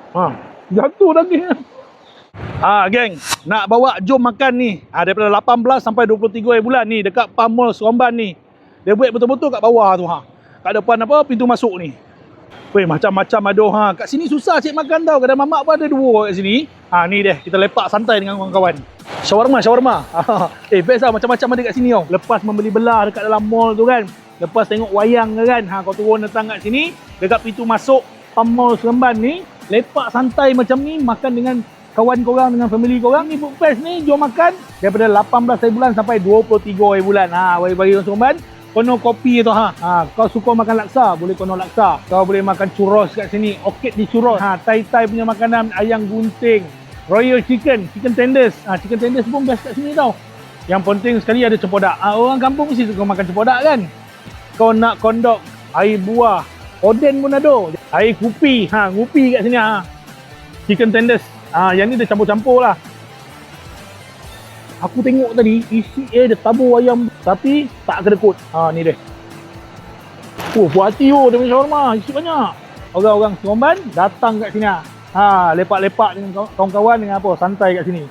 Ha, jatuh daging. Geng, nak bawa jom makan ni. Daripada 18 sampai 23 hari bulan ni dekat Palm Mall Seremban ni. Dia buat betul-betul kat bawah tu Kat depan apa pintu masuk ni. Weh, macam-macam ada Kat sini susah cik makan tau. Kedai mamak pun ada 2 kat sini. Ni dia, kita lepak santai dengan kawan-kawan. Shawarma. Best lah, macam-macam ada kat sini tau. Lepas membeli belah dekat dalam mall tu kan. Lepas tengok wayang kan. Kau turun datang kat sini, dekat pintu masuk Palm Mall Seremban ni, lepak santai macam ni, makan dengan kawan korang, dengan family korang. Ni Food Fest ni, jom makan daripada 18 hari bulan sampai 23 hari bulan. Bagi orang Seremban, kono kopi tu kau suka makan laksa, boleh kono laksa. Kau boleh makan churros kat sini, okey di churros. Thai punya makanan, ayam gunting, royal chicken tenders. Chicken tenders pun best kat sini tau. Yang penting sekali ada cempedak. Orang kampung mesti suka makan cempedak kan. Kau nak kondok, air buah, oden pun ada. Air kupi, ngupi kat sini chicken tenders. Yang ni dia campur-campur lah. Aku tengok tadi, isi dia tabur ayam tapi tak kedekut. Ni dia. Puas hati dia punya shawarma, isi banyak. Orang-orang Seremban datang kat sini. Lepak-lepak dengan kawan-kawan dengan apa, santai kat sini.